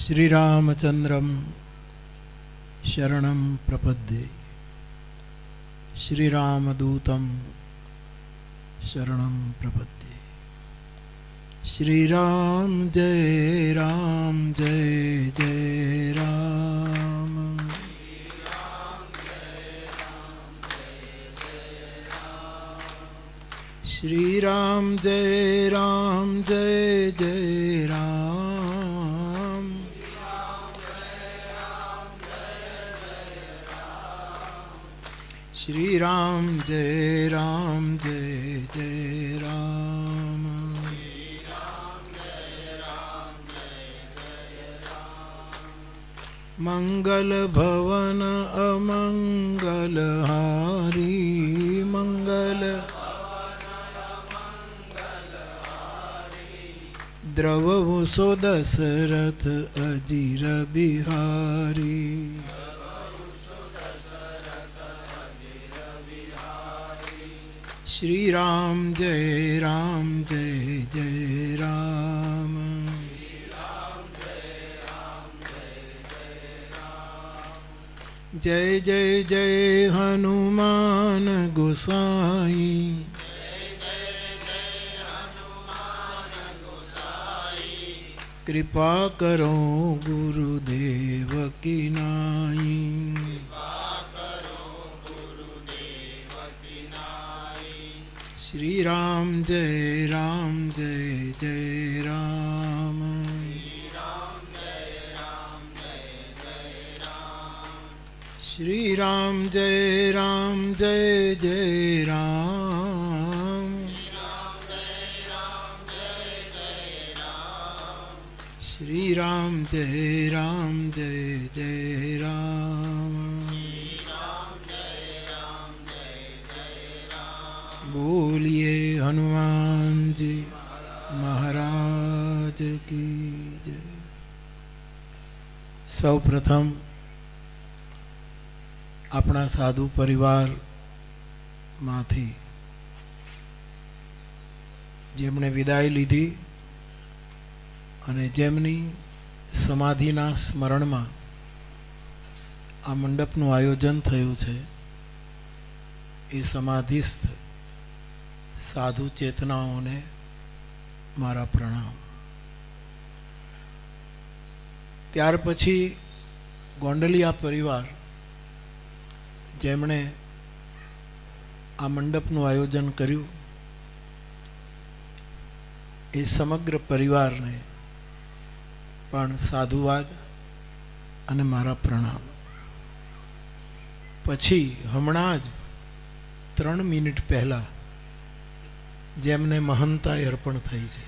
श्रीरामचन्द्रं शरणं प्रपद्ये श्रीरामदूतं शरणं प्रपद्ये। श्रीराम जय राम जय जय राम। श्रीराम जय राम जय जय राम। श्री राम जय जय राम। मंगल भवन अमंगल हारी मंगल द्रवहु सो दशरथ अजीर बिहारी। श्री राम जय जय राम। जय जय जय हनुमान गोसाई। कृपा करो गुरुदेव की नाई। श्री राम जय जय राम। श्री राम जय जय राम। श्री राम जय जय राम। बोलिए हनुमान जी महाराज की जय। सौ प्रथम अपना साधु परिवार माथी जेमणे विदाय लीधी अने जेमनी समाधिना स्मरण में आ मंडपनु आयोजन थयुं छे ए समाधिस्थ साधु चेतनाओं ने मारा प्रणाम। त्यार पछी गोंडलिया परिवार जेमणे आ मंडपनु आयोजन कर्युं ए समग्र परिवार ने पण साधुवाद अने मारा प्रणाम। पछी हमणां ज 3 मिनिट पहला जेमने महंताई अर्पण थई छे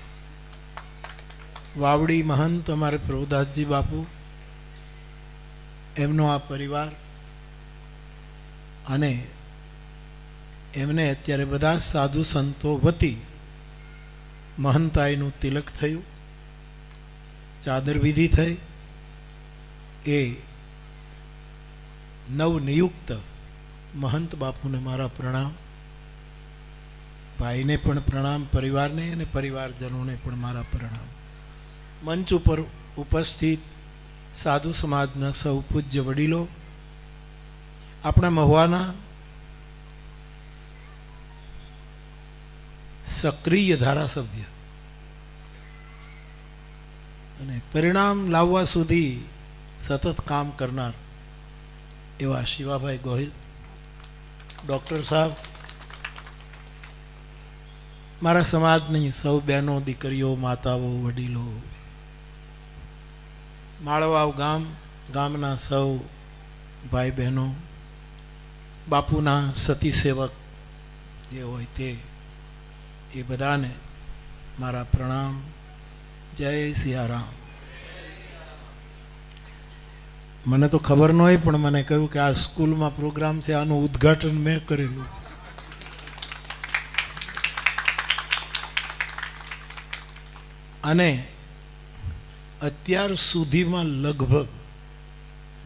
वावड़ी महंत अमारे प्रभुदासजी बापू एमनो आ परिवार अने एमने अत्यारे बधा साधु संतो वती महंताईनु तिलक थयुं, चादर विधि थई। ए नवनियुक्त महंत बापू ने मारा प्रणाम। भाई ने पण प्रणाम, परिवार ने अने परिवारजनों ने पण मारा प्रणाम। मंच पर उपस्थित साधु समाजना सौ पूज्य वडीलो, अपना महुआना सक्रिय धारासभ्य अने परिणाम लाववा सुधी सतत काम करनार एवा शिवाभाई गोहिल, डॉक्टर साहब, मारा समाजनी सौ बहनों दीकरीओ माताओ वडीलो, माळवाव गाम गामना सौ भाई बहनों, बापूना सती सेवक जे होय ते ए बधाने मारा प्रणाम। जय सियाराम। मने तो खबर न होय पण मने कह्युं के आ स्कूल में प्रोग्राम से आनु उद्घाटन मैं करेलुं छे। अने अत्यार सुधी में लगभग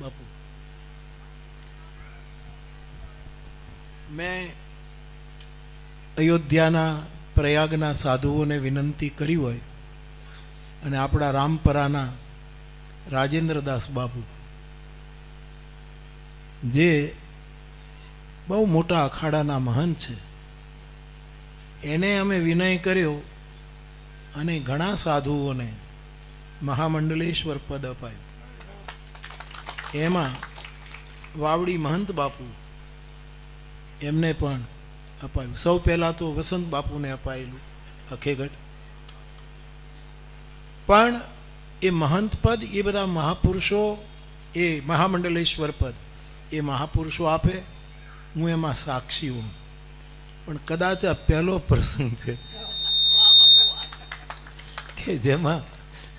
बापू मैं अयोध्याना प्रयागना साधुओं ने विनंती करी होय अने आपड़ा रामपराना રાજેન્દ્રદાસ બાપુ, જે બહુ મોટા અખાડાના મહંત છે, એને અમે વિનય કર્યો અને ઘણા સાધુઓને મહામંડલેશ્વર પદ અપાયું. એમાં વાવડી મહંત બાપુ એમને પણ અપાયું. સૌ પહેલાં તો વસંત બાપુને અપાયેલું અખેગઢ. પણ એ મહંત પદ એ બધા મહાપુરુષો, એ મહામંડલેશ્વર પદ એ મહાપુરુષો આપે, હું એમાં સાક્ષી હોઉં. પણ કદાચ આ પહેલો પ્રસંગ છે કે જેમાં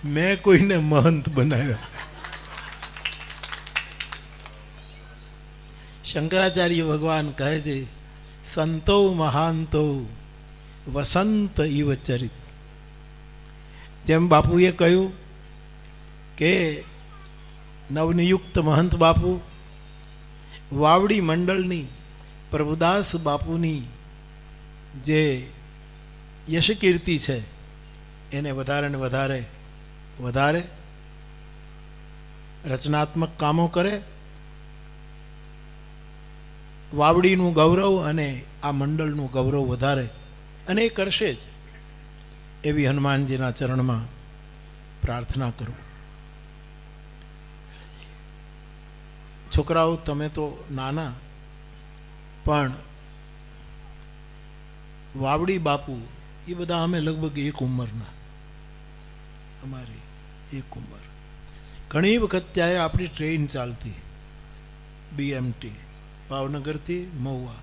મેં કોઈને મહંત બનાવ્યા. શંકરાચાર્ય ભગવાન કહે છે, સંતો મહાંતો વસંત ઇવ ચરિત. જેમ બાપુએ કહ્યું કે નવનિયુક્ત મહંત બાપુ વાવડી મંડળની પ્રભુદાસ બાપુની જે યશકીર્તિ છે એને વધારે ને વધારે રચનાત્મક કામો કરે, વાવડીનું ગૌરવ અને આ મંડળનું ગૌરવ વધારે, અને એ કરશે જ એવી હનુમાનજીના ચરણમાં પ્રાર્થના કરું. છોકરાઓ તમે તો નાના, પણ વાવડી બાપુ એ બધા અમે લગભગ એક ઉંમરના, અમારી એક ઉંમર. ઘણી વખત ત્યારે આપણી ટ્રેન ચાલતી BMT ભાવનગરથી મહુવા,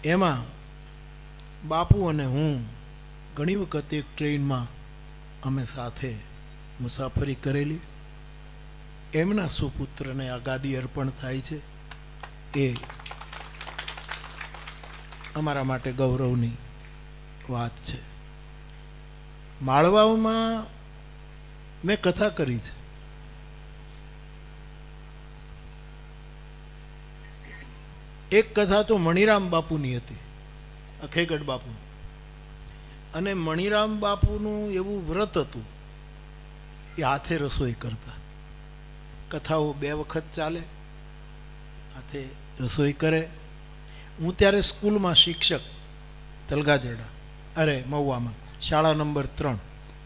એમાં બાપુ અને હું ઘણી વખત એક ટ્રેનમાં અમે સાથે મુસાફરી કરેલી. એમના સુપુત્રને આ ગાદી અર્પણ થાય છે, એ અમારા માટે ગૌરવની વાત છે. માળવાઓમાં મેં કથા કરી છે. એક કથા તો મણિરામ બાપુની હતી, અખેગઢ બાપુ. અને મણિરામ બાપુનું એવું વ્રત હતું, એ હાથે રસોઈ કરતા. કથાઓ 2 વખત ચાલે, હાથે રસોઈ કરે. હું ત્યારે સ્કૂલમાં શિક્ષક, તલગાજરડા, અરે મહુવામાં, શાળા નંબર 3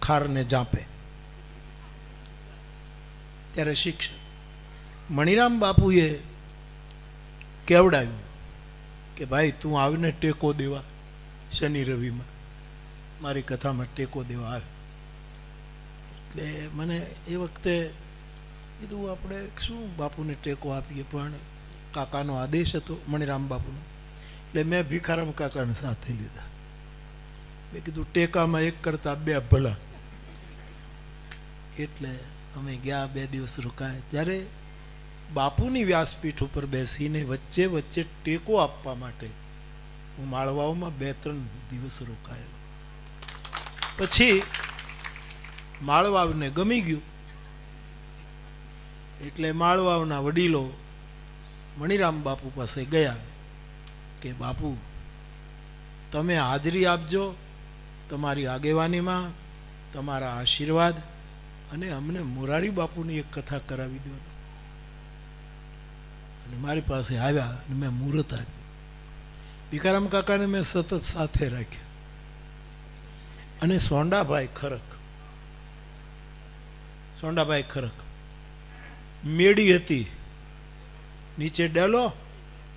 ખારને જાપે, ત્યારે શિક્ષક. મણિરામ બાપુએ કેવડાવ્યું કે ભાઈ તું આવીને ટેકો દેવા શનિ રવિમાં, મારી કથામાં ટેકો દેવા આવે. એટલે મને એ વખતે કીધું આપણે શું બાપુને ટેકો આપીએ, પણ કાકાનો આદેશ હતો મણિરામ બાપુનો, એટલે મેં ભીખારામ કાકાને સાથે લીધા. મેં કીધું ટેકામાં એક કરતાં 2 ભલા. એટલે અમે ગયા, 2 દિવસ રોકાયા. ત્યારે બાપુની વ્યાસપીઠ ઉપર બેસીને વચ્ચે વચ્ચે ટેકો આપવા માટે હું માળવાઓમાં 2-3 દિવસ રોકાયો. પછી માળવાને ગમી ગયું, એટલે માળવાના વડીલો મણિરામ બાપુ પાસે ગયા કે બાપુ તમે હાજરી આપજો, તમારી આગેવાનીમાં તમારા આશીર્વાદ, અને અમને મોરારી બાપુની એક કથા કરાવી દો. અને મારી પાસે આવ્યા અને મેં મુહૂર્ત આપ્યું. ભીખારામ કાકાને મેં સતત સાથે રાખ્યા. અને સોંડાભાઈ ખરક મેડી હતી, નીચે ડેલો,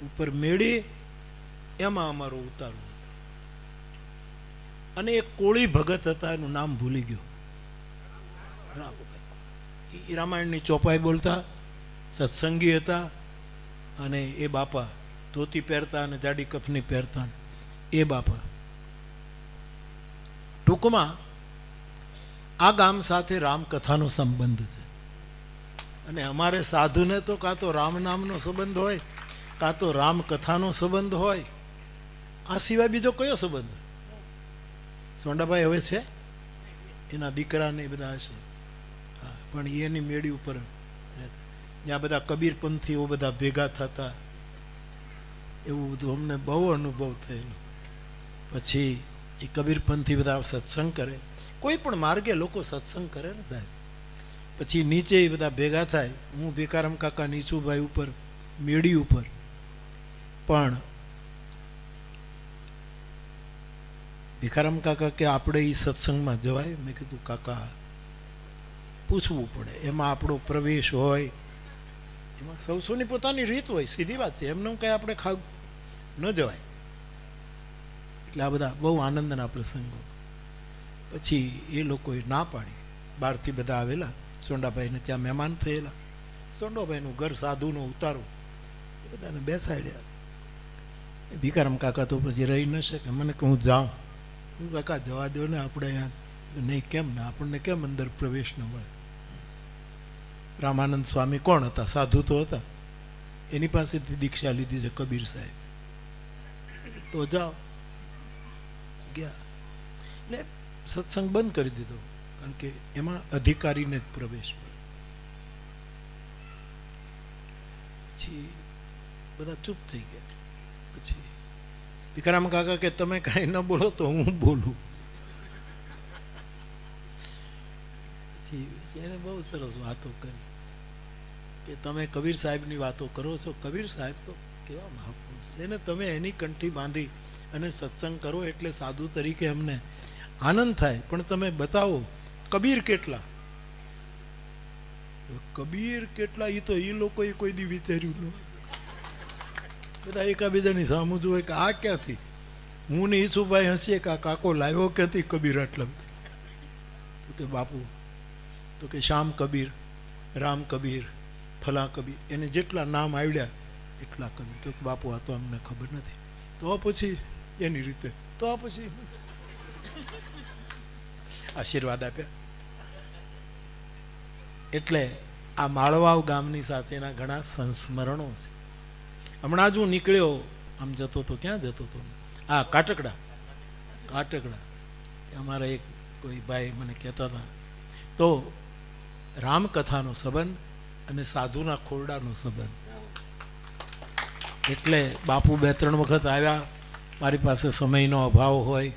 ઉપર મેડી, એમાં અમારો ઉતારો હતો. અને એક કોળી ભગત હતા, એનું નામ ભૂલી ગયો, એ રામાયણની ચોપાઈ બોલતા, સત્સંગી હતા. અને એ બાપા ધોતી પહેરતા અને જાડી કફની પહેરતા, એ બાપા. ટૂંકમાં આ ગામ સાથે રામકથાનો સંબંધ છે. અને અમારે સાધુને તો કાં તો રામ નામનો સંબંધ હોય, કાં તો રામકથાનો સંબંધ હોય. આ સિવાય બીજો કયો સંબંધ? સોંડાભાઈ હવે છે, એના દીકરાને એ બધા હશે, પણ એની મેળી ઉપર જ્યાં બધા કબીરપંથીઓ બધા ભેગા થતા, એવું બધું અમને બહુ અનુભવ થયેલો. પછી એ કબીરપંથી બધા સત્સંગ કરે, કોઈ પણ માર્ગે લોકો સત્સંગ કરે ને સાહેબ, પછી નીચે બધા ભેગા થાય, હું ભીખારામ કાકા નીચુભાઈ ઉપર મેળી ઉપર. પણ ભીખારામ કાકા કે આપણે એ સત્સંગમાં જવાય? મેં કીધું કાકા પૂછવું પડે, એમાં આપણો પ્રવેશ હોય, એમાં સૌની પોતાની રીત હોય, સીધી વાત છે. એમને કંઈ આપણે ખાવ ન જવાય. એટલે આ બધા બહુ આનંદના પ્રસંગો. પછી એ લોકોએ ના પાડી. બહારથી બધા આવેલા, સોંડાભાઈને ત્યાં મહેમાન થયેલા, સોંડાભાઈનું ઘર સાધુનો ઉતારો, એ બધાને બેસાડ્યા. ભીખારામ કાકા તો પછી રહી ન શકે, મને કે હું જાઉં. હું કાકા જવા દો ને, આપણે અહીંયા નહીં. કેમ ને, આપણને કેમ અંદર પ્રવેશ ન મળે? રામાનંદ સ્વામી કોણ હતા? સાધુ તો હતા. એની પાસેથી દીક્ષા લીધી છે કબીર સાહેબ. તો જાઓ. ગયા ને સત્સંગ બંધ કરી દીધો, કારણ કે એમાં અધિકારીને જ પ્રવેશ મળે. પછી બધા ચૂપ થઈ ગયા. પછી ભીખારામ કાકા કે તમે કાંઈ ન બોલો તો હું બોલું. પછી એને બહુ સરસ વાતો કરી કે તમે કબીર સાહેબની વાતો કરો છો. કબીર સાહેબ તો કેવા મહાપુરુષ છે ને, તમે એની કંઠી બાંધી અને સત્સંગ કરો એટલે સાધુ તરીકે અમને આનંદ થાય. પણ તમે બતાવો કબીર કેટલા? કબીર કેટલા એ તો એ લોકોએ કોઈ દી વિચાર્યું ન. બધા એકાબીજાની સામું જોવે કે આ ક્યાંથી? હું ને ઈસુભાઈ હસીએ કે આ કાકો લાવ્યો ક્યાંથી કબીર આટલા? તો કે બાપુ, તો કે શ્યામ કબીર, રામ કબીર, ફલા કબીર, એને જેટલા નામ આવડ્યા એટલા કબીર. તો બાપુ આ તો અમને ખબર નથી. તો પછી એની રીતે તો આ પછી આશીર્વાદ આપ્યા. એટલે આ માળવાવ ગામની સાથેના ઘણા સંસ્મરણો છે. હમણાં જ હું નીકળ્યો, આમ જતો હતો. ક્યાં જતો હતો? હા, કાટકડા. કાટકડા અમારા એક કોઈ ભાઈ મને કહેતા હતા, તો રામકથાનો સંબંધ અને સાધુના ખોરડાનો સંબંધ. એટલે બાપુ 2-3 વખત આવ્યા. મારી પાસે સમયનો અભાવ હોય,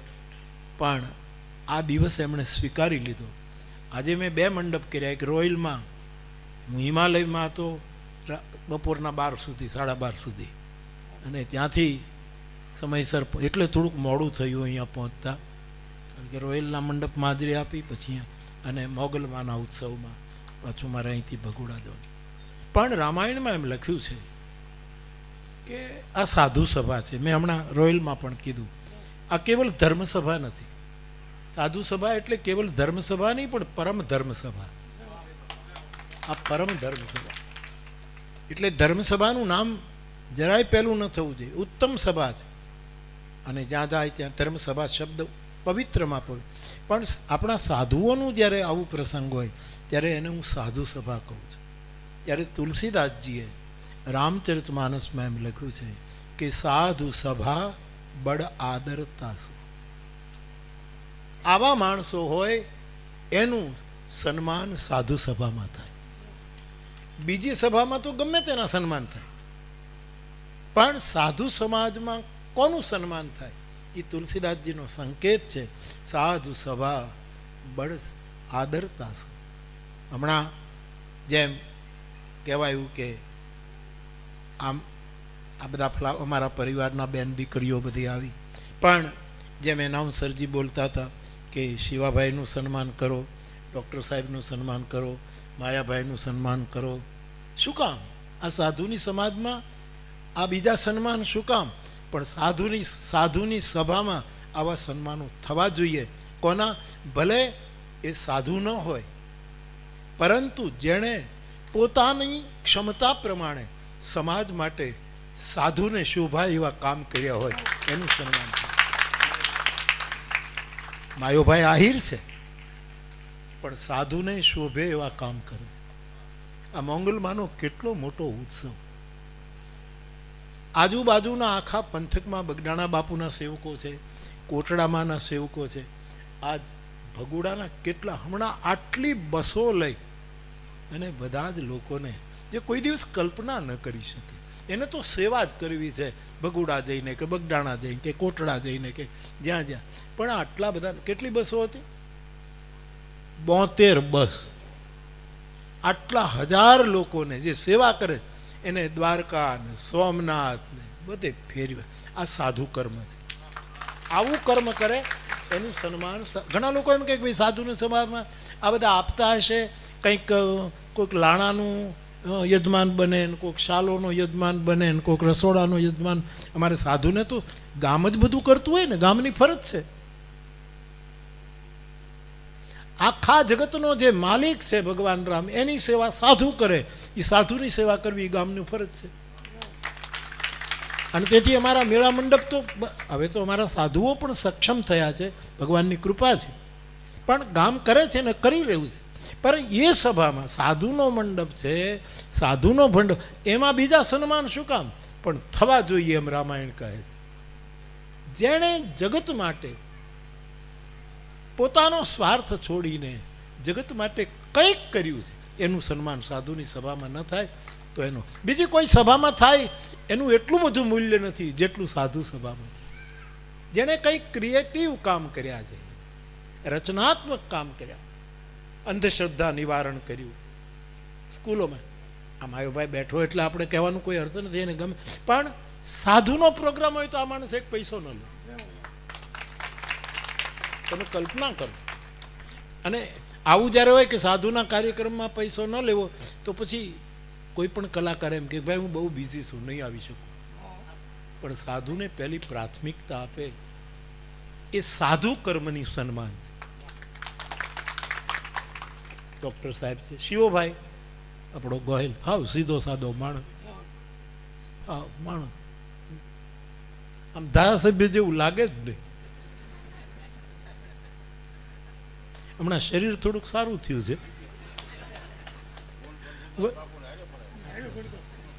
પણ આ દિવસ એમણે સ્વીકારી લીધો. આજે મેં 2 મંડપ કર્યા. એક રોયલમાં, હું હિમાલયમાં હતો બપોરના 12 સુધી, 12:30 સુધી, અને ત્યાંથી સમયસર, એટલે થોડુંક મોડું થયું અહીંયા પહોંચતા, કારણ કે રોયલના મંડપમાં હાજરી આપી. પછી અને મોગલમાના ઉત્સવમાં પાછું મારે અહીંથી ભગોડા જવાનું. પણ રામાયણમાં એમ લખ્યું છે કે આ સાધુ સભા છે. મેં હમણાં રોયલમાં પણ કીધું, આ કેવલ ધર્મસભા નથી. સાધુ સભા એટલે કેવલ ધર્મસભા નહીં, પણ પરમ ધર્મસભા. આ પરમ ધર્મસભા એટલે ધર્મસભાનું નામ જરાય પહેલું ન થવું જોઈએ. ઉત્તમ સભા છે, અને જ્યાં જાય ત્યાં ધર્મસભા શબ્દ પવિત્રમાં પવિત્ર. પણ આપણા સાધુઓનું જ્યારે આવું પ્રસંગ હોય ત્યારે એને હું સાધુ સભા કહું છું. ત્યારે તુલસીદાસજીએ રામચરિતમાનસમાં એમ લખ્યું છે કે સાધુ સભા બડ આદરતાસુ. આવા માણસો હોય એનું સન્માન સાધુ સભામાં થાય. બીજી સભામાં તો ગમે તેના સન્માન થાય, પણ સાધુ સમાજમાં કોનું સન્માન થાય એ તુલસીદાસજીનો સંકેત છે. સાધુ સભા બડ આદરતાસુ. હમણાં જેમ કહેવાયું કે આમ આ બધા અમારા પરિવારના બેન દીકરીઓ બધી આવી, પણ જેમ એનાઉન્સરજી બોલતા હતા કે શિવાભાઈનું સન્માન કરો, ડૉક્ટર સાહેબનું સન્માન કરો, માયાભાઈનું સન્માન કરો. શું કામ? આ સાધુની સમાજમાં આ બીજા સન્માન શું કામ? પણ સાધુની સભામાં આવા સન્માનો થવા જોઈએ. કોના? ભલે એ સાધુ ન હોય, પરંતુ જેણે પોતાની ક્ષમતા પ્રમાણે સમાજ માટે સાધુને શોભા એવા કામ કર્યા હોય એનું સન્માન છે. માયોભાઈ આહિર છે, પણ સાધુને શોભે એવા કામ કરે. આ મોંગલમાનો કેટલો મોટો ઉત્સવ. આજુબાજુના આખા પંથકમાં બગડાણા બાપુના સેવકો છે, કોટડામાંના સેવકો છે. આજ ભગોડાના કેટલા, હમણાં આટલી બસો લઈ અને બધા જ લોકોને જે કોઈ દિવસ કલ્પના ન કરી શકે એને તો સેવા જ કરવી છે. ભગોડા જઈને કે બગડાણા જઈને કે કોટડા જઈને કે જ્યાં જ્યાં. પણ આટલા બધા, કેટલી બસો હતી? 72 બસ. આટલા હજાર લોકોને જે સેવા કરે એને દ્વારકા ને સોમનાથ ને બધે ફેરવે. આ સાધુ કર્મ છે. આવું કર્મ કરે એનું સન્માન. ઘણા લોકો એમ કહે કે ભાઈ સાધુની સભામાં આ બધા આપતા હશે, કંઈક કોઈક લાણાનું યજમાન બને ને કોઈક શાલોનો યજમાન બને ને કોઈક રસોડાનો યજમાન. અમારે સાધુને તો ગામ જ બધું કરતું હોય ને, ગામની ફરજ છે. આખા જગતનો જે માલિક છે ભગવાન રામ, એની સેવા સાધુ કરે. એ સાધુની સેવા કરવી એ ગામની ફરજ છે. અને તેથી અમારા મેળા મંડપ તો હવે તો અમારા સાધુઓ પણ સક્ષમ થયા છે, ભગવાનની કૃપા છે. પણ ગામ કરે છે ને કરી રહ્યું છે. પણ એ સભામાં સાધુનો મંડપ છે, સાધુનો ભંડ, એમાં બીજા સન્માન શું કામ? પણ થવા જોઈએ એમ રામાયણ કહે છે. જેણે જગત માટે પોતાનો સ્વાર્થ છોડીને જગત માટે કંઈક કર્યું છે એનું સન્માન સાધુની સભામાં ન થાય તો એનું બીજી કોઈ સભામાં થાય એનું એટલું બધું મૂલ્ય નથી જેટલું સાધુ સભામાં. જેણે કંઈક ક્રિએટિવ કામ કર્યા છે, રચનાત્મક કામ કર્યા છે, અંધશ્રદ્ધા નિવારણ કર્યું સ્કૂલોમાં. આ માયોભાઈ બેઠો એટલે આપણે કહેવાનું કોઈ અર્થ નથી, એને ગમે. પણ સાધુનો પ્રોગ્રામ હોય તો આ માણસ એક પૈસો ન લે. તમે કલ્પના કરો. અને આવું જ્યારે હોય કે સાધુના કાર્યક્રમમાં પૈસો ન લેવો તો પછી કોઈ પણ કલાકાર એમ કે ભાઈ હું બહુ બિઝી છું, નહીં આવી શકું. પણ સાધુને પહેલી પ્રાથમિકતા આપે એ સાધુ કર્મની સન્માન છે. ડૉક્ટર સાહેબ છે, શિવભાઈ આપણો ગોહિલ, હાવ સીધો સાદો માણસ, હા માણસ, આમ ધારાસભ્ય જેવું લાગે જ નહીં. હમણાં શરીર થોડુંક સારું થયું છે.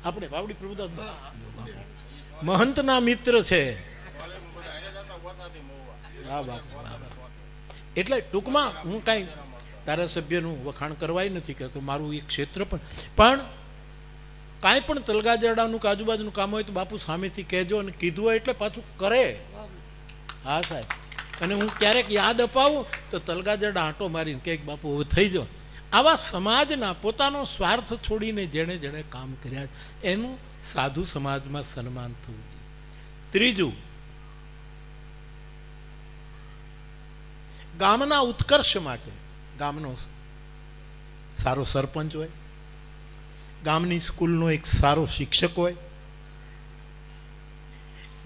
આપણે વાવડી પ્રભુદાસ મહંતના મિત્ર છે. એટલે ટૂંકમાં હું કાંઈ ધારાસભ્યનું વખાણ કરવાય નથી કહેતો, મારું એક ક્ષેત્ર પણ કાંઈ પણ તલગાજરડાનું કે આજુબાજુનું કામ હોય તો બાપુ સામેથી કહેજો, અને કીધું હોય એટલે પાછું કરે. હા સાહેબ. અને હું ક્યારેક યાદ અપાવું તો તલગાજરડા આંટો મારીને કંઈક બાપુ હવે થઈ જાઓ. આવા સમાજના પોતાનો સ્વાર્થ છોડીને જેણે જેણે કામ કર્યા એનું સાધુ સમાજમાં સન્માન થવું જોઈએ. ત્રીજું, ગામના ઉત્કર્ષ માટે ગામનો સારો સરપંચ હોય, ગામની સ્કૂલનો એક સારો શિક્ષક હોય,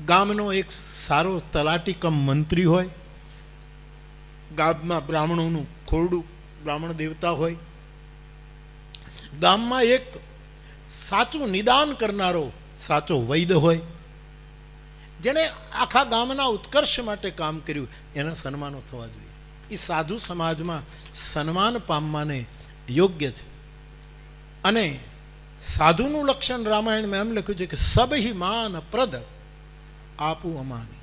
ગામનો એક સારો તલાટી કમ મંત્રી હોય, ગામમાં બ્રાહ્મણોનું ખોરડું બ્રાહ્મણ દેવતા હોય, ગામમાં એક સાચું નિદાન કરનારો સાચો વૈદ્ય હોય, જેણે આખા ગામના ઉત્કર્ષ માટે કામ કર્યું, એના સન્માનો થવા જોઈએ. એ સાધુ સમાજમાં સન્માન પામવાને યોગ્ય છે. અને સાધુનું લક્ષણ રામાયણમાં એમ લખ્યું છે કે સબહિ માન પ્રદ આપું અમાની.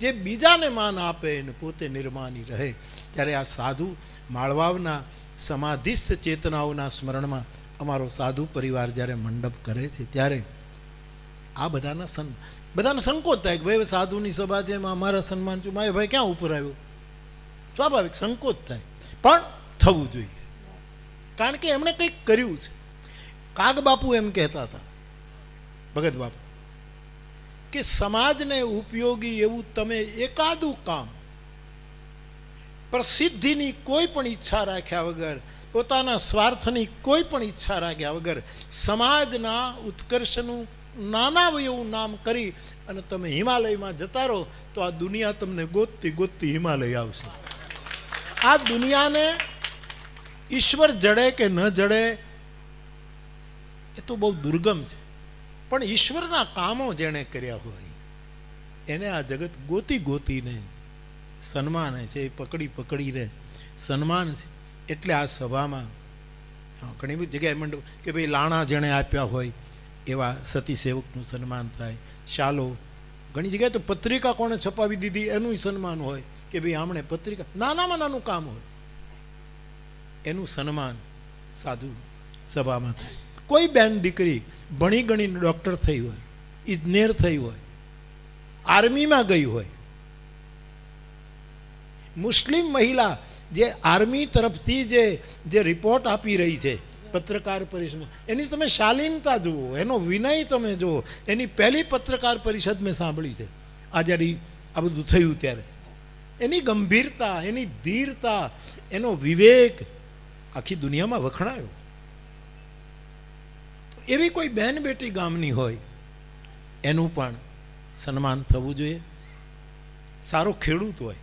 જે બીજાને માન આપે અને પોતે નિર્માની રહે. ત્યારે આ સાધુ માળવાના સમાધિસ્થ ચેતનાઓના સ્મરણમાં અમારો સાધુ પરિવાર જ્યારે મંડપ કરે છે ત્યારે આ બધાને સંકોચ થાય કે ભાઈ સાધુની સભા છે એમાં અમારા સન્માન છું, મારે ભાઈ ક્યાં ઉપર આવ્યો. સ્વાભાવિક સંકોચ થાય, પણ થવું જોઈએ. કારણ કે એમણે કંઈક કર્યું છે. કાગ બાપુ એમ કહેતા હતા, ભગત બાપુ, કે સમાજને ઉપયોગી એવું તમે એકાદું કામ પ્રસિદ્ધિની કોઈ પણ ઈચ્છા રાખ્યા વગર, પોતાના સ્વાર્થની કોઈ પણ ઈચ્છા રાખ્યા વગર સમાજના ઉત્કર્ષનું નાના એવું નામ કરી અને તમે હિમાલયમાં જતા રહો તો આ દુનિયા તમને ગોતતી ગોતતી હિમાલય આવશે. આ દુનિયાને ઈશ્વર જડે કે ન જડે એ તો બહુ દુર્ગમ છે, પણ ઈશ્વરના કામો જેણે કર્યા હોય એને આ જગત ગોતી ગોતીને સન્માને છે, એ પકડી પકડીને સન્માન છે. એટલે આ સભામાં ઘણી બધી જગ્યાએ મંડપ કે ભાઈ લાણા જેણે આપ્યા હોય એવા સતી સેવકનું સન્માન થાય, શાલો, ઘણી જગ્યાએ તો પત્રિકા કોણે છપાવી દીધી એનું સન્માન હોય કે ભાઈ આમણે પત્રિકા, નાનામાં નાનું કામ હોય એનું સન્માન સાધુ સભામાં થાય. કોઈ બેન દીકરી ભણી ગણીને ડૉક્ટર થઈ હોય, ઇજનેર થઈ હોય, આર્મીમાં ગઈ હોય, મુસ્લિમ મહિલા જે આર્મી તરફથી જે રિપોર્ટ આપી રહી છે પત્રકાર પરિષદ એની તમે શાલીનતા જુઓ, એનો વિનય તમે જુઓ. એની પહેલી પત્રકાર પરિષદ મેં સાંભળી છે આ જ્યારે આ બધું થયું ત્યારે. એની ગંભીરતા, એની ધીરતા, એનો વિવેક આખી દુનિયામાં વખણાયો. એવી કોઈ બહેન બેટી ગામની હોય એનું પણ સન્માન થવું જોઈએ. સારો ખેડૂત હોય,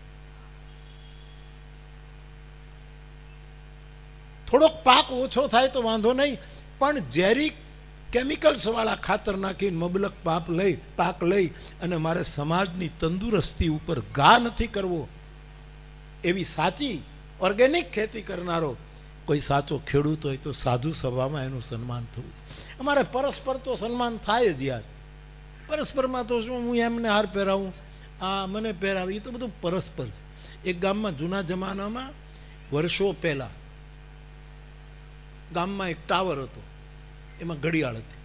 થોડોક પાક ઓછો થાય તો વાંધો નહીં, પણ ઝેરી કેમિકલ્સ વાળા ખાતર નાખીને મબલક પાક લઈ અને મારે સમાજની તંદુરસ્તી ઉપર ઘા નથી કરવો, એવી સાચી ઓર્ગેનિક ખેતી કરનારો કોઈ સાચો ખેડૂત હોય તો સાધુ સભામાં એનું સન્માન થવું. અમારે પરસ્પર તો સન્માન થાય જ યાર. પરસ્પરમાં તો શું, હું એમને હાર પહેરાવું, આ મને પહેરાવી, એ તો બધું પરસ્પર છે. એક ગામમાં જૂના જમાનામાં વર્ષો પહેલાં ગામમાં એક ટાવર હતો, એમાં ઘડિયાળ હતી,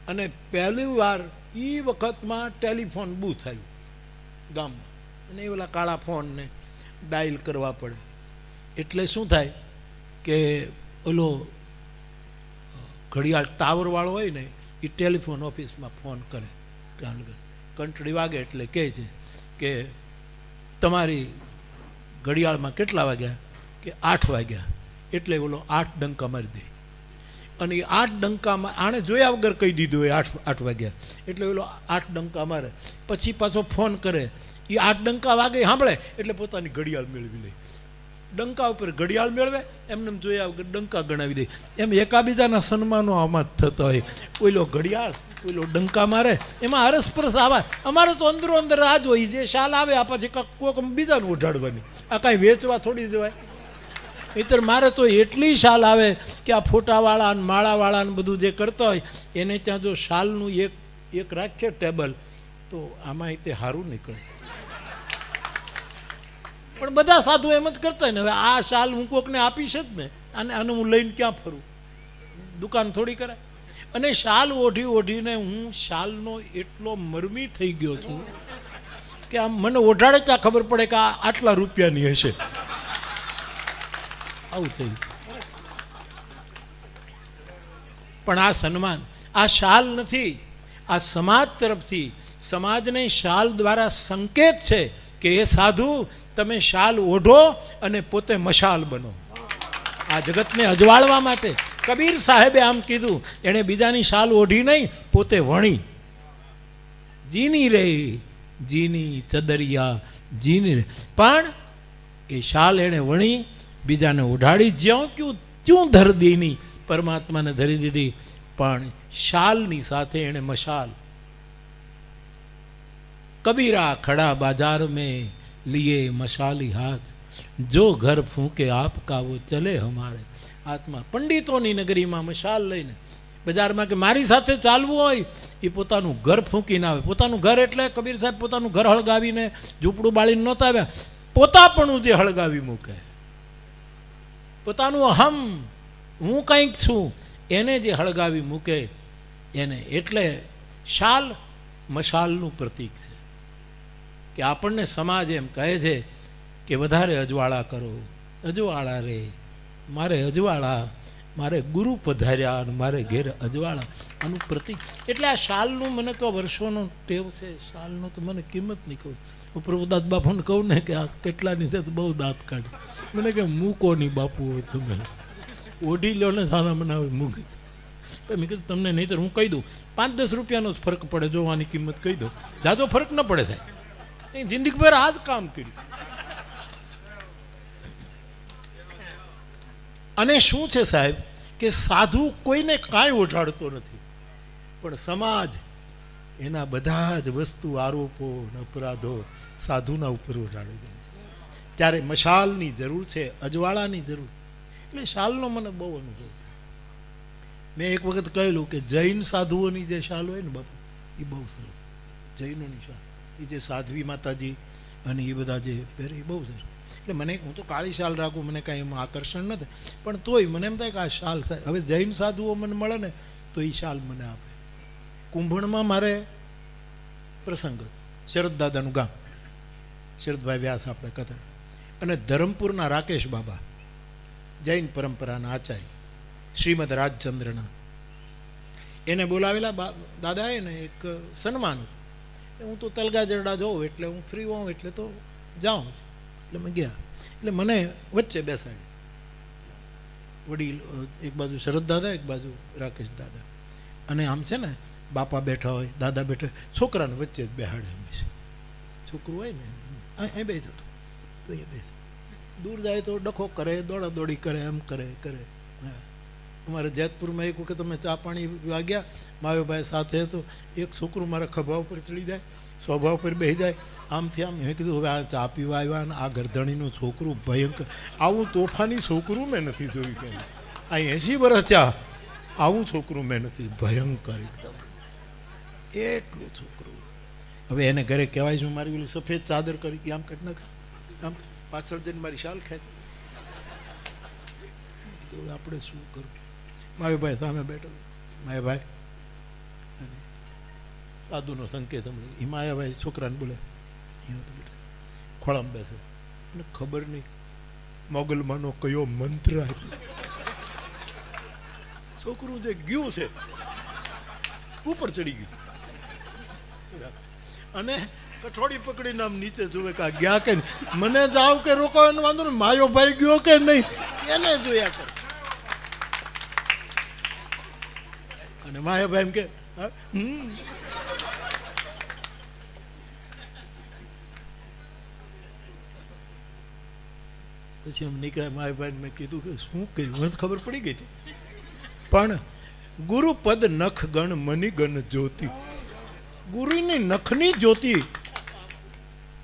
અને પહેલી વાર એ વખતમાં ટેલિફોન બૂથ આવ્યું ગામમાં, અને એ ઓલા કાળા ફોનને ડાયલ કરવા પડે. એટલે શું થાય કે ઓલો ઘડિયાળ ટાવરવાળો હોય ને એ ટેલિફોન ઓફિસમાં ફોન કરે, ઘંટડી વાગે એટલે કહે છે કે તમારી ઘડિયાળમાં કેટલા વાગ્યા, કે 8 વાગ્યા. એટલે ઓલો 8 ડંકા મારી દે, અને એ 8 ડંકામાં આણે જોયા વગર કહી દીધું હોય 8 વાગ્યા, એટલે ઓલો 8 ડંકા મારે, પછી પાછો ફોન કરે, એ 8 ડંકા વાગે સાંભળે એટલે પોતાની ઘડિયાળ મેળવી લે. ડંકા ઉપર ઘડિયાળ મેળવે, એમને જોયા વગર ડંકા ગણાવી દે. એમ એકાબીજાના સન્માનો આમાં જ થતા હોય. ઓલો ઘડિયાળ, ઓલો ડંકા મારે, એમાં હરસપરસ આવા. અમારે તો અંદરો અંદર આ જ હોય, જે શાલ આવે આ પછી કોઈક બીજાનું ઓઢાડવાની, આ કાંઈ વેચવા થોડી જવાય. નહીંતર મારે તો એટલી શાલ આવે કે આ ફોટાવાળા અને માળાવાળા ને બધું જે કરતા હોય એને ત્યાં જો શાલનું એક રાખીએ ટેબલ તો આમાં તે સારું નીકળે. પણ બધા સાધુ એમ જ કરતા હોય ને. હવે આ શાલ હું કોકને આપીશ જ ને, અને આને હું લઈને ક્યાં ફરું, દુકાન થોડી કરાય. અને શાલ ઓઢીને હું શાલનો એટલો મરમી થઈ ગયો છું કે આમ મને ઓઢાડે ત્યાં ખબર પડે કે આ આટલા રૂપિયાની હશે. આવું થયું. પણ આ સન્માન, આ શાલ નથી, આ સમાજ તરફથી સમાજને શાલ દ્વારા સંકેત છે કે એ સાધુ તમે શાલ ઓઢો અને પોતે મશાલ બનો આ જગતને અજવાળવા માટે. કબીર સાહેબે આમ કીધું, એણે બીજાની શાલ ઓઢી નહીં, પોતે વણી. જીની રે જીની ચદરિયા જીની રે, પણ એ શાલ એણે વણી, બીજાને ઓઢાડી. જ્યાં ક્યું ધર દીની, પરમાત્માને ધરી દીધી, પણ શાલની સાથે એણે મશાલ. કબીરા ખડા બાજાર મેં લીએ મશાલી હાથ, જો ઘર ફૂંકે આપકા વો ચલે હમારે આત્મા. પંડિતોની નગરીમાં મશાલ લઈને બજારમાં કે મારી સાથે ચાલવું હોય, એ પોતાનું ઘર ફૂંકીને આવે. પોતાનું ઘર એટલે કબીર સાહેબ પોતાનું ઘર હળગાવીને ઝૂંપડું બાળીને નહોતા આવ્યા, પોતાપણું જે હળગાવી મૂકે, પોતાનું અહમ, હું કંઈક છું, એને જે હળગાવી મૂકે એને. એટલે શાલ મશાલનું પ્રતીક છે કે આપણને સમાજ એમ કહે છે કે વધારે અજવાળા કરો, અજવાળા રે મારે અજવાળા, મારે ગુરુ પધાર્યા અને મારે ઘેર અજવાળા, આનું પ્રતીક. એટલે આ શાલનું મને તો વર્ષોનો ટેવ છે, શાલનો તો મને કિંમત નહીં કહું. હું પ્રભુદાસ બાપુને કહું ને કે આ કેટલાની છે તો બહુ દાંત કાઢે. મને કે મૂકો નહીં બાપુ, હોય તમે ઓઢી લો ને સારા મને આવે મૂકી. મેં કીધું તમને નહીં તો હું કહી દઉં, 5-10 રૂપિયાનો જ ફરક પડે, જો આની કિંમત કહી દઉં, જાજો ફરક ન પડે સાહેબ. જિંદગીભર આ જ કામ કર્યું. અને શું છે સાહેબ કે સાધુ કોઈને કાંઈ ઓઢાડતો નથી, પણ સમાજ એના બધા જ વસ્તુ, આરોપો અપરાધો સાધુના ઉપર ઓઢાડી દે છે. ત્યારે મશાલની જરૂર છે, અજવાળાની જરૂર. એટલે શાલનો મને બહુ અનુભવ. મેં એક વખત કહેલું કે જૈન સાધુઓની જે શાલ હોય ને બાપુ, એ બહુ સરસ. જૈનોની શાલ, એ જે સાધ્વી માતાજી અને એ બધા જે પહેરે એ બહુ સરસ. એટલે મને, હું તો કાળી શાલ રાખું, મને કાંઈ એમાં આકર્ષણ નથી, પણ તોય મને એમ થાય કે આ શાલ, હવે જૈન સાધુઓ મને મળે ને તો એ શાલ મને આપે. કુંભણમાં મારે પ્રસંગ હતો, શરદ દાદાનું ગામ, શરદભાઈ વ્યાસ આપણે કથા, અને ધરમપુરના રાકેશ બાબા જૈન પરંપરાના આચાર્ય, શ્રીમદ રાજચંદ્રના. એને બોલાવેલા દાદાએ ને એક સન્માન હતું. હું તો તલગા જરડા જોઉં એટલે હું ફ્રી હોઉં એટલે તો જાઉં જ. એટલે મેં ગયા. એટલે મને વચ્ચે બેસાડી. વડીલ એક બાજુ શરદ દાદા, એક બાજુ રાકેશ દાદા. અને આમ છે ને બાપા બેઠા હોય, દાદા બેઠા, છોકરાને વચ્ચે જ બેહાડે હંમેશા. છોકરું હોય ને અહીં બેસ હતું તો એ બેસ. દૂર જાય તો ડખો કરે, દોડાદોડી કરે, એમ કરે કરે. હા, અમારે જેતપુરમાં એક વખત અમે ચા પાણી વાગ્યા, માયોભાઈ સાથે તો એક છોકરું મારા ખભા ઉપર ચડી જાય, સ્વભાવ પર બેસી જાય, આમથી આમ. મેં કીધું હવે આ ચા પીવા આવ્યા ને આ ગરધણીનું છોકરું ભયંકર, આવું તોફાની છોકરું મેં નથી જોયું. કે આ 80 વર્ષ ચા, આવું છોકરું મેં નથી. ભયંકર એકદમ એટલું છોકરું. હવે એને ઘરે કહેવાય છે મારી ઓલી સફેદ ચાદર કરી આમ કટ નાખ, આમ પાછળ જઈને મારી શાલ ખેંચ. આપણે શું કરવું? માયાભાઈ સામે બેઠો. માયાભાઈ સાધુનો સંકેત અમને. એ માયાભાઈ છોકરાને બોલે, બેઠા ખોળામાં બેસે. અને ખબર નહીં મોગલમાંનો કયો મંત્ર આપ્યો. છોકરું જે ગયું છે ઉપર ચડી ગયું અને કઠોળી પકડીને આમ નીચે જોવે કે ગયા કે મને જાવ કે રોકવાનો વાંધો ને, માયો ભાઈ ગયો કે નહીં એને જોયા કરે. અને માયાભાઈ એમ કે પછી એમ નીકળ્યા. માયાભાઈ મેં કીધું કે શું કર્યું? મને ખબર પડી ગઈ હતી. પણ ગુરુપદ નખ ગણ મની ગણ જ્યોતિ, ગુરુની નખની જ્યોતિ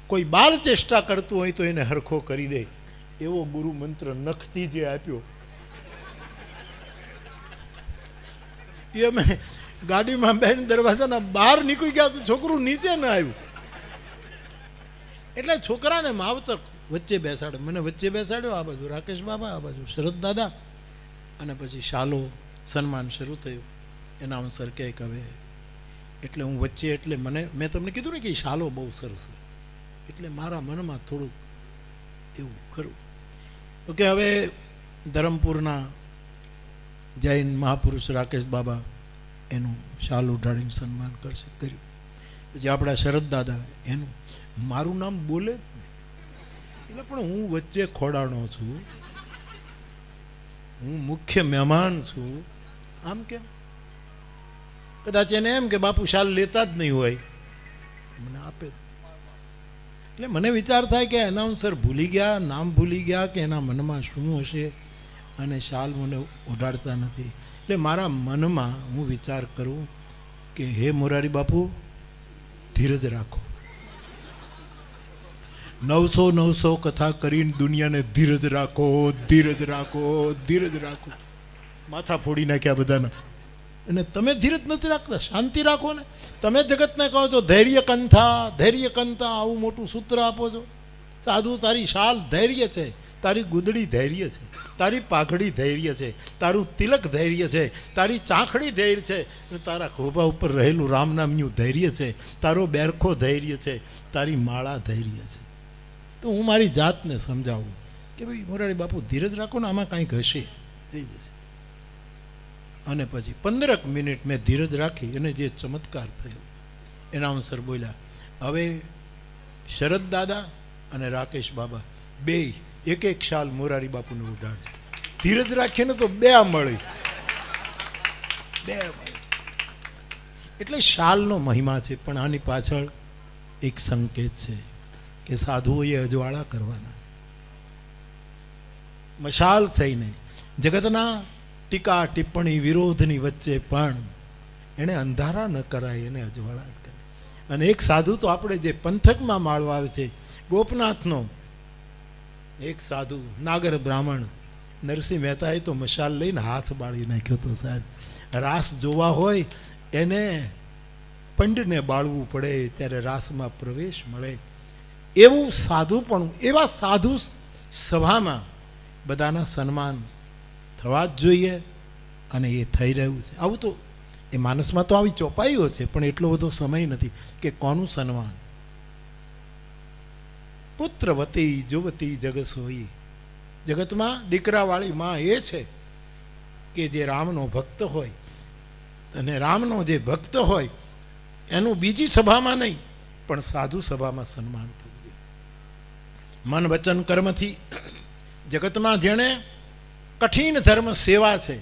કોઈ બાળ ચેષ્ટા કરતું હોય તો એને હરખો કરી દે, એવો ગુરુ મંત્ર નખથી જે આપ્યો એ અમે ગાડીમાં બેન દરવાજાના બહાર નીકળી ગયા તો છોકરું નીચે ના આવ્યું. એટલે છોકરાને માવતર વચ્ચે બેસાડ્યો, મને વચ્ચે બેસાડ્યો. આ બાજુ રાકેશ બાબા, આ બાજુ શરદ દાદા. અને પછી શાલો સન્માન શરૂ થયું. એનાઉન્સર કહે કે હવે એટલે હું વચ્ચે, એટલે મેં તમને કીધું ને કે શાલો બહુ સરસ હોય, એટલે મારા મનમાં થોડુંક એવું ખરું. તો કે હવે ધરમપુરના જૈન મહાપુરુષ રાકેશ બાબા એનું શાલ ઉઢાડીને સન્માન કરશે કર્યું. પછી આપણા શરદ દાદા એનું મારું નામ બોલે જ નહીં, એટલે પણ હું વચ્ચે ખોડાણો છું, હું મુખ્ય મહેમાન છું. આમ કેમ? કદાચ એને એમ કે બાપુ શાલ લેતા જ નહીં હોય, મને આપે. એટલે મને વિચાર થાય કે એનાઉન્સર ભૂલી ગયા, નામ ભૂલી ગયા કે એના મનમાં શું હશે, અને શાલ મને ઉડાડતા નથી. એટલે મારા મનમાં હું વિચાર કરું કે હે મોરારી બાપુ ધીરજ રાખો, 900 કથા કરીને દુનિયાને ધીરજ રાખો, ધીરજ રાખો, ધીરજ રાખો. માથા ફોડી નાખ્યા બધાના. અને તમે ધીરજ નથી રાખતા, શાંતિ રાખો ને. તમે જગતને કહો છો ધૈર્ય કંથા, ધૈર્ય કંથા, આવું મોટું સૂત્ર આપો છો. સાધુ તારી શાલ ધૈર્ય છે, તારી ગુદડી ધૈર્ય છે, તારી પાઘડી ધૈર્ય છે, તારું તિલક ધૈર્ય છે, તારી ચાંખડી ધૈર્ય છે, તારા ખોભા ઉપર રહેલું રામ નામનું ધૈર્ય છે, તારો બેરખો ધૈર્ય છે, તારી માળા ધૈર્ય છે. તો હું મારી જાતને સમજાવું કે ભાઈ મોરારી બાપુ ધીરજ રાખો ને, આમાં કાંઈક હશે, થઈ જશે. અને પછી 15 મિનિટ મેં ધીરજ રાખી અને જે ચમત્કાર થયો. એનાઉન્સર બોલ્યા હવે શરદ દાદા અને રાકેશ બાબા બે એક એક શાલ મોરારી બાપુને ઉડાડશે. ધીરજ રાખીને તો 2 મળી, 2 મળી. એટલે શાલનો મહિમા છે. પણ આની પાછળ એક સંકેત છે કે સાધુઓએ અજવાળા કરવાના. મશાલ થઈને જગતના ટીકા ટિપ્પણી વિરોધની વચ્ચે પણ એને અંધારા ન કરાય, એને અજવાળા જ કરે. અને એક સાધુ તો આપણે જે પંથકમાં માળવા આવે છે, ગોપનાથનો એક સાધુ નાગર બ્રાહ્મણ નરસિંહ મહેતાએ તો મશાલ લઈને હાથ બાળી નાખ્યો હતો. સાહેબ રાસ જોવા હોય એને પંડને બાળવું પડે ત્યારે રાસમાં પ્રવેશ મળે. એવું સાધુ પણ, એવા સાધુ સભામાં બધાના સન્માન થવા જ જોઈએ. અને એ થઈ રહ્યું છે. આવું તો એ માનસમાં તો આવી ચોપાઈઓ છે, પણ એટલો બધો સમય નથી કે કોનું સન્માન. પુત્રવતી જુવતી જગસોઈ, જગતમાં દીકરાવાળી માં એ છે કે જે રામનો ભક્ત હોય અને રામનો જે ભક્ત હોય એનું બીજી સભામાં નહીં પણ સાધુ સભામાં સન્માન થવું જોઈએ. મન વચન કર્મથી જગતમાં જેણે કઠિન ધર્મ સેવા છે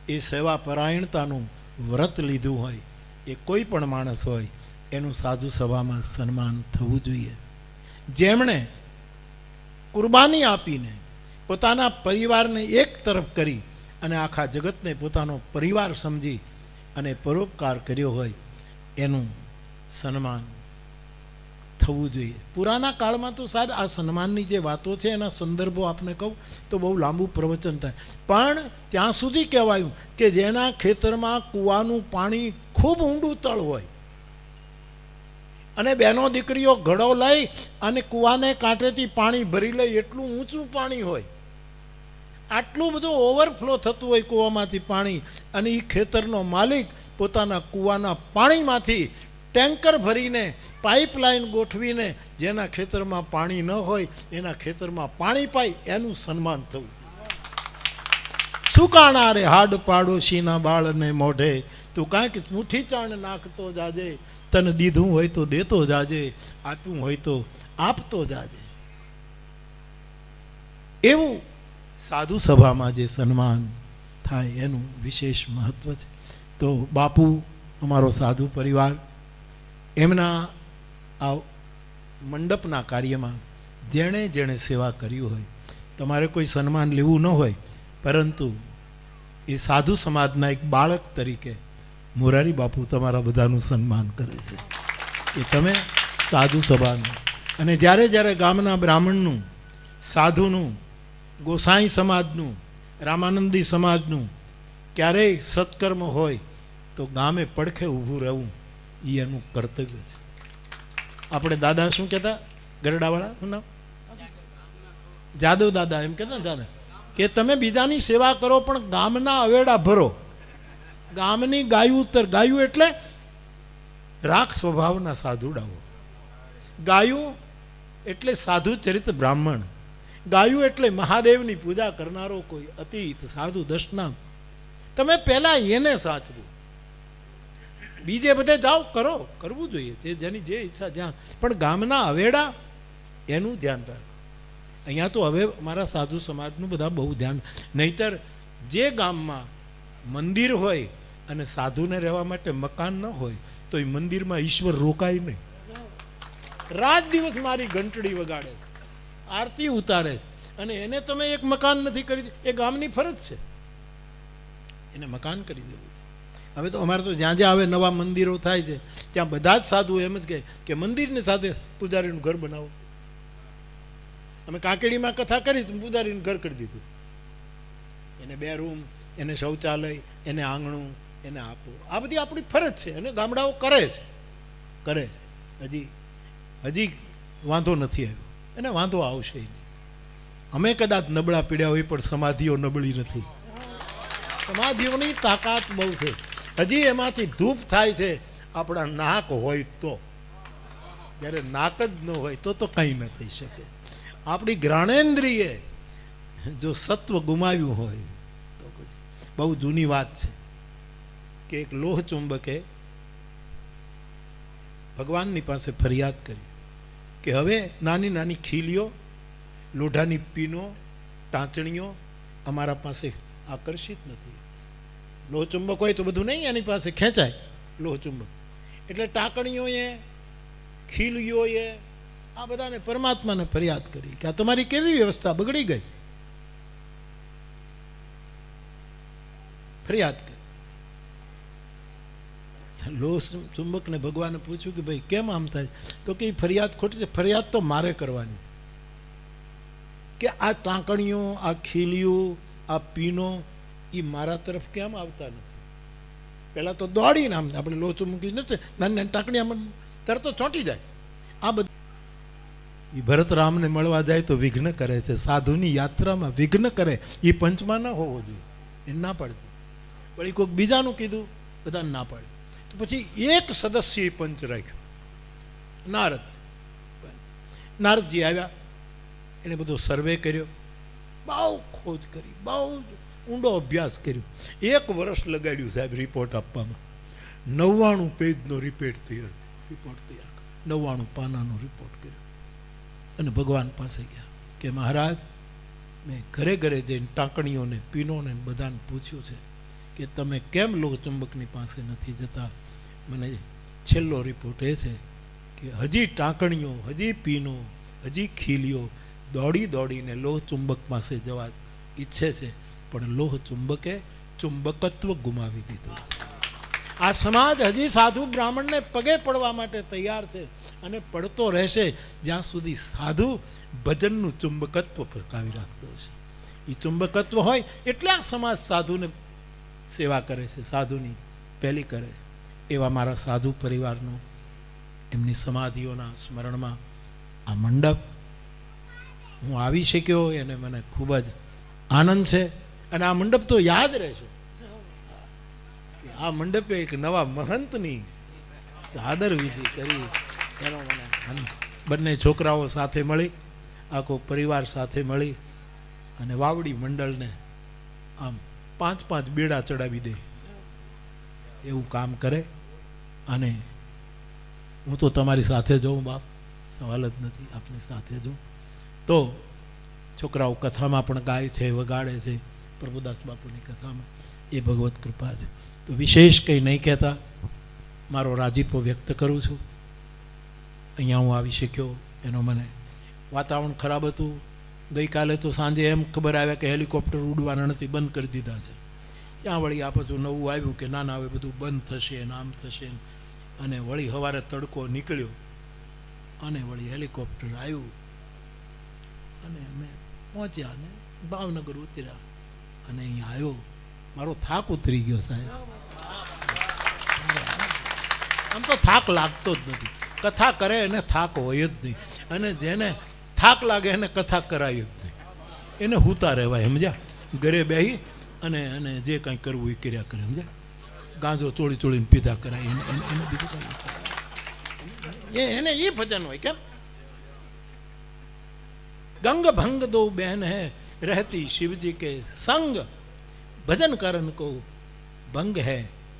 એ સેવા પરાયણતાનું વ્રત લીધું હોય એ કોઈ પણ માણસ હોય એનું સાધુ સભામાં સન્માન થવું જોઈએ. જેમણે કુરબાની આપીને પોતાના પરિવારને એક તરફ કરી અને આખા જગતને પોતાનો પરિવાર સમજી અને પરોપકાર કર્યો હોય એનું સન્માન થવું જોઈએ. પુરાના કાળમાં તો સાહેબ આ સન્માનની જે વાતો છે એના સંદર્ભો આપને કહું તો બહુ લાંબુ પ્રવચન થાય, પણ ત્યાં સુધી કહેવાયું કે જેના ખેતરમાં કૂવાનું પાણી ખૂબ ઊંડું તળ હોય અને બહેનો દીકરીઓ ઘડો લઈ અને કૂવાને કાંઠેથી પાણી ભરી લે એટલું ઊંચું પાણી હોય, આટલું બધું ઓવરફ્લો થતું હોય કૂવામાંથી પાણી, અને એ ખેતરનો માલિક પોતાના કૂવાના પાણીમાંથી ટેન્કર ભરીને પાઇપલાઇન ગોઠવીને જેના ખેતરમાં પાણી ન હોય એના ખેતરમાં પાણી પાય એનું સન્માન થવું. સુકાણા રે હાડ પાડોશીના બાળને મોઢે તું કાંઈક મુઠ્ઠી ચાણ નાખતો જાજે, તને દીધું હોય તો દેતો જાજે, આપ્યું હોય તો આપતો જાજે. એવું સાધુ સભામાં જે સન્માન થાય એનું વિશેષ મહત્વ છે. તો બાપુ અમારો સાધુ પરિવાર એમના આ મંડપના કાર્યમાં જેણે જેણે સેવા કર્યું હોય, તમારે કોઈ સન્માન લેવું ન હોય, પરંતુ એ સાધુ સમાજના એક બાળક તરીકે મોરારી બાપુ તમારા બધાનું સન્માન કરે છે કે તમે સાધુ સભાનું. અને જ્યારે જ્યારે ગામના બ્રાહ્મણનું, સાધુનું, ગોસાઈ સમાજનું, રામાનંદી સમાજનું ક્યારેય સત્કર્મ હોય તો ગામે પડખે ઊભું રહેવું એ એનું કર્તવ્ય છે. આપણે દાદા શું કહેતા, ગરડાવાળા શું નામ, જાદવ દાદા એમ કહેતા દાદા કે તમે બીજાની સેવા કરો પણ ગામના અવેડા ભરો, ગામની ગાયું ઉત્તર. ગાયું એટલે રાખ સ્વભાવના સાધુડાઓ, ગાયું એટલે સાધુ ચરિત બ્રાહ્મણ, ગાયું એટલે મહાદેવની પૂજા કરનારો કોઈ અતીત સાધુ દશનામ. તમે પહેલા એને સાચવું, બીજે બધે જાઓ કરો, કરવું જોઈએ જેની જે ઈચ્છા જ્યાં, પણ ગામના અવેડા એનું ધ્યાન રાખો. અહીંયા તો હવે અમારા સાધુ સમાજનું બધા બહુ ધ્યાન, નહીતર જે ગામમાં મંદિર હોય અને સાધુને રહેવા માટે મકાન ન હોય તો એ મંદિરમાં ઈશ્વર રોકાય નહીં. રાત દિવસ મારી ઘંટડી વગાડે, આરતી ઉતારે, અને એને તમે એક મકાન નથી કરી, એ ગામની ફરજ છે એને મકાન કરી દેવું. હવે તો અમારે તો જ્યાં જ્યાં હવે નવા મંદિરો થાય છે ત્યાં બધા જ સાધુ એમ જ કહે કે મંદિરની સાથે પૂજારીનું ઘર બનાવો. અમે કાંકેડીમાં કથા કરી તો પૂજારીનું ઘર કરી દીધું, એને 2 રૂમ, એને શૌચાલય, એને આંગણું, એને આપો. આ બધી આપણી ફરજ છે અને ગામડાઓ કરે છે. હજી વાંધો નથી આવ્યો, એને વાંધો આવશે નહીં. અમે કદાચ નબળા પીડ્યા હોય પણ સમાધિઓ નબળી નથી, સમાધિઓની તાકાત બહુ છે. હજી એમાંથી ધૂપ થાય છે આપણા નાક હોય તો, જ્યારે નાક જ ન હોય તો કંઈ ન થઈ શકે. આપણી ઘ્રાણેન્દ્રિયે જો સત્વ ગુમાવ્યું હોય તો બહુ જૂની વાત છે કે એક લોહ ચુંબકે ભગવાનની પાસે ફરિયાદ કરી કે હવે નાની નાની ખીલીઓ, લોઢાની પીનો, ટાંચણીઓ અમારા પાસે આકર્ષિત નથી. લોહ ચુંબક હોય તો બધું નહીં એની પાસે ખેંચાય, લોહ ચુંબક એટલે ટાંકણીઓએ, ખીલીઓએ આ બધાને પરમાત્માને ફરિયાદ કરી કે આ તમારી કેવી વ્યવસ્થા બગડી ગઈ. ફરિયાદ કરી. લોહ ચુંબકને ભગવાને પૂછ્યું કે ભાઈ કેમ આમ થાય, તો કે ફરિયાદ ખોટી છે. ફરિયાદ તો મારે કરવાની કે આ ટાંકણીઓ, આ ખીલીઓ, આ પીનો એ મારા તરફ કેમ આવતા નથી. પહેલાં તો દોડીને આમ આપણે લોહ ચુંબકી નથી, નાની નાની ટાંકણી આમ તરત તો ચોંટી જાય. આ બધું એ ભરત રામને મળવા જાય તો વિઘ્ન કરે છે. સાધુની યાત્રામાં વિઘ્ન કરે એ પંચમાં ના હોવો જોઈએ, એને ના પાડતું. વળી કોઈક બીજાનું કીધું, બધાને ના પાડે. તો પછી એક સદસ્ય પંચ રાખ્યો, નારદ. નારદજી આવ્યા, એને બધો સર્વે કર્યો, બહુ ખોજ કરી, બહુ ઊંડો અભ્યાસ કર્યો. 1 વર્ષ લગાડ્યું સાહેબ રિપોર્ટ આપવામાં. 99 પેજનો રિપોર્ટ તૈયાર 99 પાનાનો રિપોર્ટ કર્યો અને ભગવાન પાસે ગયા કે મહારાજ, મેં ઘરે ઘરે જઈને ટાંકણીઓને પીનોને બધાને પૂછ્યું છે કે તમે કેમ લોહ ચુંબકની પાસે નથી જતા. મને છેલ્લો રિપોર્ટ એ છે કે હજી ટાંકણીઓ, હજી પીનો, હજી ખીલીઓ દોડી દોડીને લોહ ચુંબક પાસે જવા ઈચ્છે છે, પણ લોહ ચુંબકે ચુંબકત્વ ગુમાવી દીધું. આ સમાજ હજી સાધુ બ્રાહ્મણને પગે પડવા માટે તૈયાર છે અને પડતો રહેશે જ્યાં સુધી સાધુ ભજનનું ચુંબકત્વ પ્રકાવી રાખતો હશે. એ ચુંબકત્વ હોય એટલે આ સમાજ સાધુને સેવા કરે છે, સાધુની પહેલી કરે છે. એવા મારા સાધુ પરિવારનો એમની સમાધિઓના સ્મરણમાં આ મંડપ હું આવી શક્યો એને મને ખૂબ જ આનંદ છે. અને આ મંડપ તો યાદ રહેશે. આ મંડપે એક નવા મહંતની સાદર વિધિ કરી એનો મને આનંદ. બંને છોકરાઓ સાથે મળી, આખો પરિવાર સાથે મળી અને વાવડી મંડળને આમ 5-5 બેડા ચડાવી દે એવું કામ કરે. અને હું તો તમારી સાથે જાઉં બાપ, સવાલ જ નથી, આપની સાથે જાઉં. તો છોકરાઓ કથામાં પણ ગાય છે, વગાડે છે પ્રભુદાસ બાપુની કથામાં. એ ભગવત કૃપા છે. તો વિશેષ કંઈ નહીં કહેતા મારો રાજીપો વ્યક્ત કરું છું. અહીંયા હું આવી શક્યો એનો મને, વાતાવરણ ખરાબ હતું. ગઈકાલે તો સાંજે એમ ખબર આવ્યા કે હેલિકોપ્ટર ઉડવાના નથી, બંધ કરી દીધા છે. ત્યાં વળી આ પાછું નવું આવ્યું કે ના હવે બધું બંધ થશે ને આમ થશે. અને વળી સવારે તડકો નીકળ્યો અને વળી હેલિકોપ્ટર આવ્યું અને અમે પહોંચ્યા ને ભાવનગર ઉતર્યા અને અહીંયા આવ્યો. મારો થાક ઉતરી ગયો સાહેબ. આમ તો થાક લાગતો જ નથી. કથા કરે એને થાક હોય જ નહીં, અને જેને થાક લાગે એને કથા કરાય જ નહીં. એને હુતા રહેવાય, સમજ્યા? ઘરે બેસી અને અને જે કંઈ કરવું એ કર્યા કરે, સમજ્યા? ગાંજો ચોળી ચોળીને પીધા કરાય એને બીજું કંઈ એને એ ભજન હોય. કેમ? गंग भंग दो बहन है रहती शिवजी के संग, भजन करन को भंग है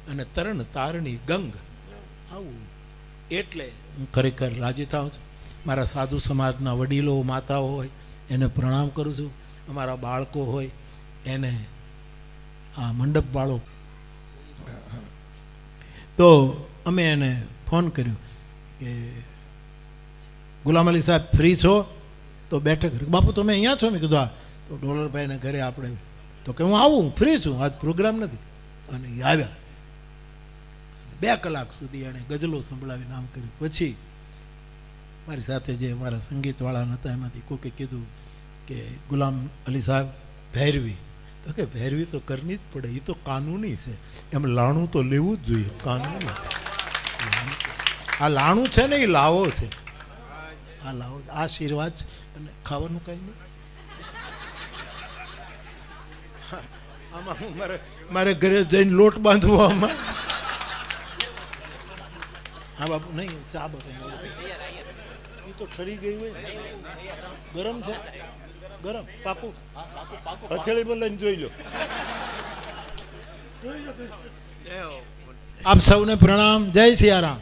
અને તરણ તારણી ગંગ. આવું એટલે હું ખરેખર રાજી થાઉં છું. મારા સાધુ સમાજના વડીલો માતાઓ હોય એને પ્રણામ કરું છું. અમારા બાળકો હોય એને આ મંડપવાળો. તો અમે એને ફોન કર્યો કે ગુલામ અલી સાહેબ ફ્રી છો તો બેઠક. બાપુ તમે અહીંયા છો? મેં કીધું હા. તો ડોલરભાઈને ઘરે આપણે તો કે હું આવું, ફ્રી છું, આજ પ્રોગ્રામ નથી. અને એ આવ્યા. 2 કલાક સુધી એણે ગઝલો સંભળાવીને આમ કર્યું. પછી મારી સાથે જે મારા સંગીતવાળા હતા એમાંથી કોકે કીધું કે ગુલામ અલી સાહેબ ભૈરવી. તો કે ભૈરવી તો કરની જ પડે, એ તો કાનૂની છે. એમ લાણું તો લેવું જ જોઈએ, કાનૂની. આ લાણું છે ને એ લાવો છે. આ લાવો આશીર્વાદ. અને ખાવાનું કાંઈ નહીં. આમાં હું મારે ઘરે જઈને લોટ બાંધવો આમાં. હા બાપુ નહીં, ચા બાપુ એ તો ઠરી ગઈ હોય. ગરમ છે? ગરમ પાકું હથેળી પર લઈને જોઈ લો. આપ સૌને પ્રણામ. જય સિયારામ.